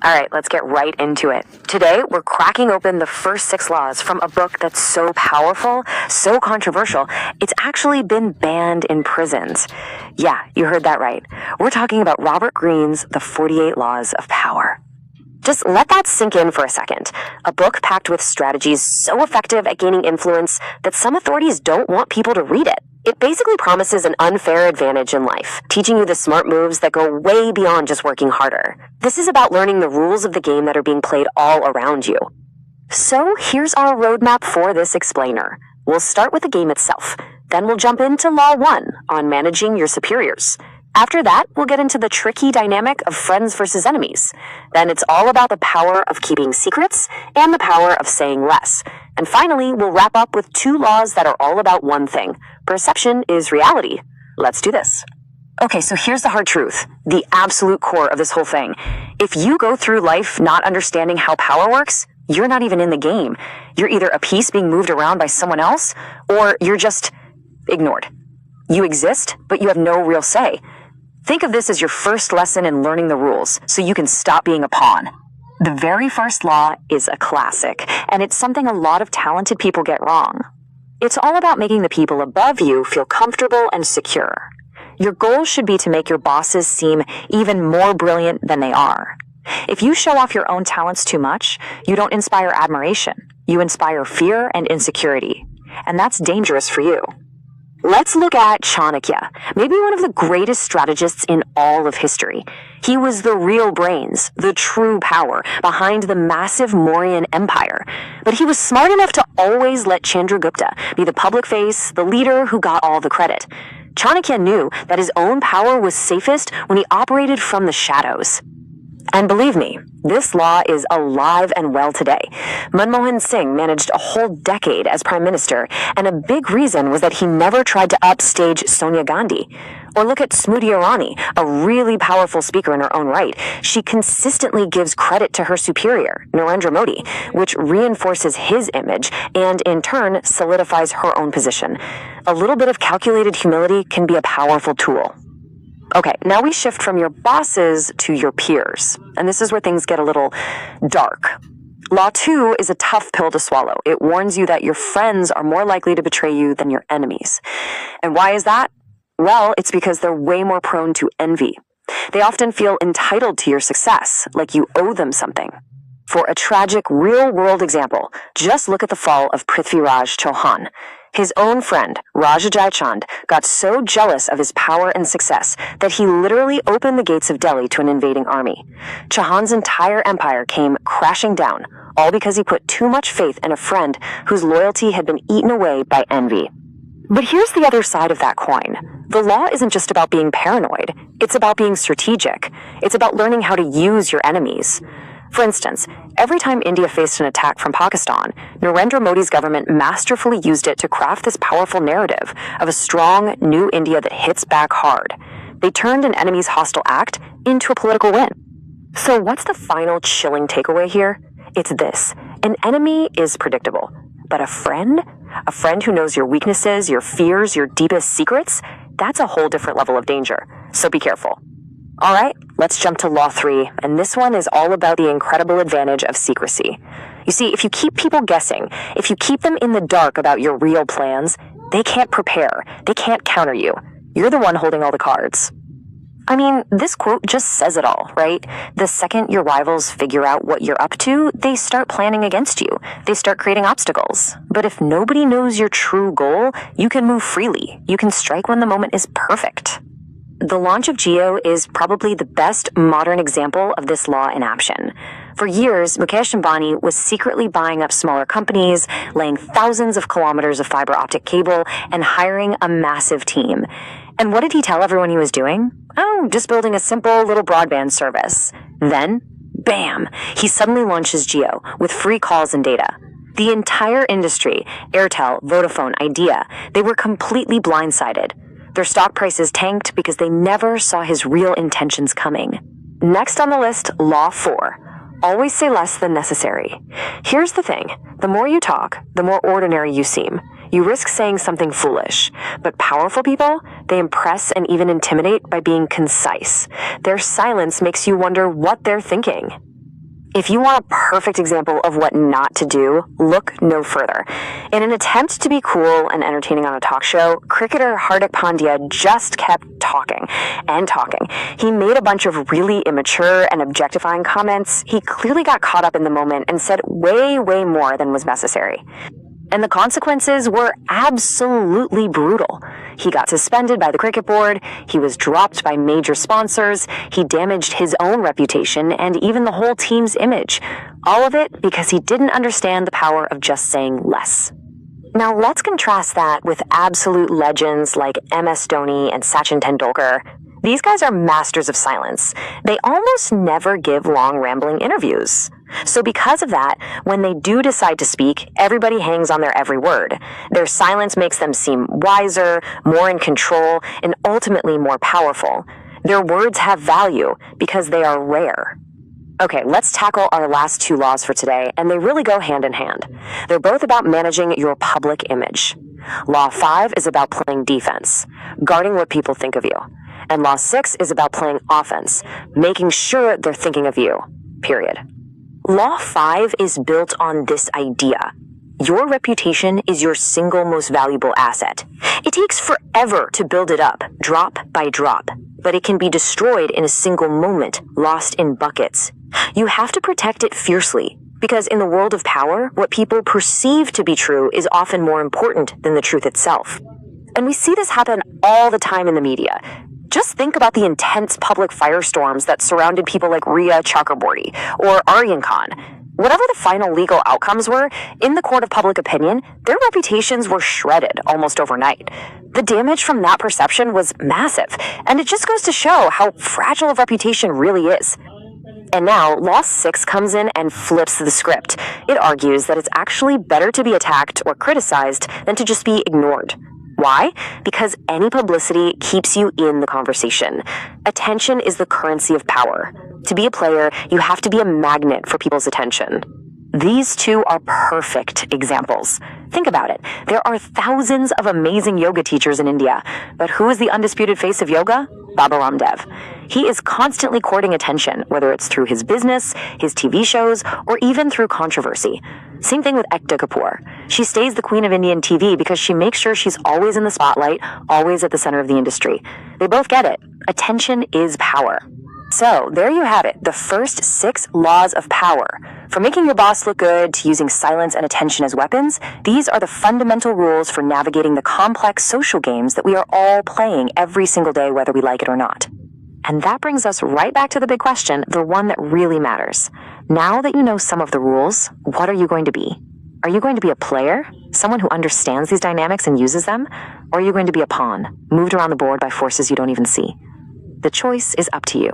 All right, let's get right into it. Today, we're cracking open the first 6 laws from a book that's so powerful, so controversial, it's actually been banned in prisons. Yeah, you heard that right. We're talking about Robert Greene's The 48 Laws of Power. Just let that sink in for a second. A book packed with strategies so effective at gaining influence that some authorities don't want people to read it. It basically promises an unfair advantage in life, teaching you the smart moves that go way beyond just working harder. This is about learning the rules of the game that are being played all around you. So here's our roadmap for this explainer. We'll start with the game itself. Then we'll jump into Law 1 on managing your superiors. After that, we'll get into the tricky dynamic of friends versus enemies. Then it's all about the power of keeping secrets and the power of saying less. And finally, we'll wrap up with 2 laws that are all about one thing. Perception is reality. Let's do this. Okay, so here's the hard truth, the absolute core of this whole thing. If you go through life not understanding how power works, you're not even in the game. You're either a piece being moved around by someone else, or you're just ignored. You exist, but you have no real say. Think of this as your first lesson in learning the rules, so you can stop being a pawn. The very first law is a classic, and it's something a lot of talented people get wrong. It's all about making the people above you feel comfortable and secure. Your goal should be to make your bosses seem even more brilliant than they are. If you show off your own talents too much, you don't inspire admiration. You inspire fear and insecurity, and that's dangerous for you. Let's look at Chanakya, maybe one of the greatest strategists in all of history. He was the real brains, the true power behind the massive Mauryan Empire. But he was smart enough to always let Chandragupta be the public face, the leader who got all the credit. Chanakya knew that his own power was safest when he operated from the shadows. And believe me, this law is alive and well today. Manmohan Singh managed a whole decade as prime minister, and a big reason was that he never tried to upstage Sonia Gandhi. Or look at Smriti Irani, a really powerful speaker in her own right. She consistently gives credit to her superior, Narendra Modi, which reinforces his image and, in turn, solidifies her own position. A little bit of calculated humility can be a powerful tool. Okay, now we shift from your bosses to your peers. And this is where things get a little dark. Law 2 is a tough pill to swallow. It warns you that your friends are more likely to betray you than your enemies. And why is that? Well, it's because they're way more prone to envy. They often feel entitled to your success, like you owe them something. For a tragic real-world example, just look at the fall of Prithviraj Chauhan. His own friend, Raja Jaichand, got so jealous of his power and success that he literally opened the gates of Delhi to an invading army. Chauhan's entire empire came crashing down, all because he put too much faith in a friend whose loyalty had been eaten away by envy. But here's the other side of that coin. The law isn't just about being paranoid. It's about being strategic. It's about learning how to use your enemies. For instance, every time India faced an attack from Pakistan, Narendra Modi's government masterfully used it to craft this powerful narrative of a strong, new India that hits back hard. They turned an enemy's hostile act into a political win. So what's the final chilling takeaway here? It's this. An enemy is predictable, but a friend who knows your weaknesses, your fears, your deepest secrets, that's a whole different level of danger. So be careful. All right, let's jump to Law 3, and this one is all about the incredible advantage of secrecy. You see, if you keep people guessing, if you keep them in the dark about your real plans, they can't prepare, they can't counter you. You're the one holding all the cards. I mean, this quote just says it all, right? The second your rivals figure out what you're up to, they start planning against you. They start creating obstacles. But if nobody knows your true goal, you can move freely. You can strike when the moment is perfect. The launch of Jio is probably the best modern example of this law in action. For years, Mukesh Ambani was secretly buying up smaller companies, laying thousands of kilometers of fiber optic cable, and hiring a massive team. And what did he tell everyone he was doing? Oh, just building a simple little broadband service. Then, bam, he suddenly launches Jio with free calls and data. The entire industry, Airtel, Vodafone, Idea, they were completely blindsided. Their stock prices tanked because they never saw his real intentions coming. Next on the list, Law 4. Always say less than necessary. Here's the thing. The more you talk, the more ordinary you seem. You risk saying something foolish. But powerful people, they impress and even intimidate by being concise. Their silence makes you wonder what they're thinking. If you want a perfect example of what not to do, look no further. In an attempt to be cool and entertaining on a talk show, cricketer Hardik Pandya just kept talking and talking. He made a bunch of really immature and objectifying comments. He clearly got caught up in the moment and said way more than was necessary. And the consequences were absolutely brutal. He got suspended by the cricket board, he was dropped by major sponsors, he damaged his own reputation and even the whole team's image. All of it because he didn't understand the power of just saying less. Now let's contrast that with absolute legends like MS Dhoni and Sachin Tendulkar. These guys are masters of silence. They almost never give long, rambling interviews. So because of that, when they do decide to speak, everybody hangs on their every word. Their silence makes them seem wiser, more in control, and ultimately more powerful. Their words have value because they are rare. Okay, let's tackle our last two laws for today, and they really go hand in hand. They're both about managing your public image. Law 5 is about playing defense, guarding what people think of you. And Law 6 is about playing offense, making sure they're thinking of you, period. Law 5 is built on this idea. Your reputation is your single most valuable asset. It takes forever to build it up, drop by drop, but it can be destroyed in a single moment, lost in buckets. You have to protect it fiercely, because in the world of power, what people perceive to be true is often more important than the truth itself. And we see this happen all the time in the media. Just think about the intense public firestorms that surrounded people like Rhea Chakraborty or Aryan Khan. Whatever the final legal outcomes were, in the court of public opinion, their reputations were shredded almost overnight. The damage from that perception was massive, and it just goes to show how fragile a reputation really is. And now, Law 6 comes in and flips the script. It argues that it's actually better to be attacked or criticized than to just be ignored. Why? Because any publicity keeps you in the conversation. Attention is the currency of power. To be a player, you have to be a magnet for people's attention. These two are perfect examples. Think about it. There are thousands of amazing yoga teachers in India, but who is the undisputed face of yoga? Baba Ramdev. He is constantly courting attention, whether it's through his business, his TV shows, or even through controversy. Same thing with Ekta Kapoor. She stays the queen of Indian TV because she makes sure she's always in the spotlight, always at the center of the industry. They both get it. Attention is power. So, there you have it, the first 6 laws of power. From making your boss look good to using silence and attention as weapons, these are the fundamental rules for navigating the complex social games that we are all playing every single day, whether we like it or not. And that brings us right back to the big question, the one that really matters. Now that you know some of the rules, what are you going to be? Are you going to be a player? Someone who understands these dynamics and uses them? Or are you going to be a pawn, moved around the board by forces you don't even see? The choice is up to you.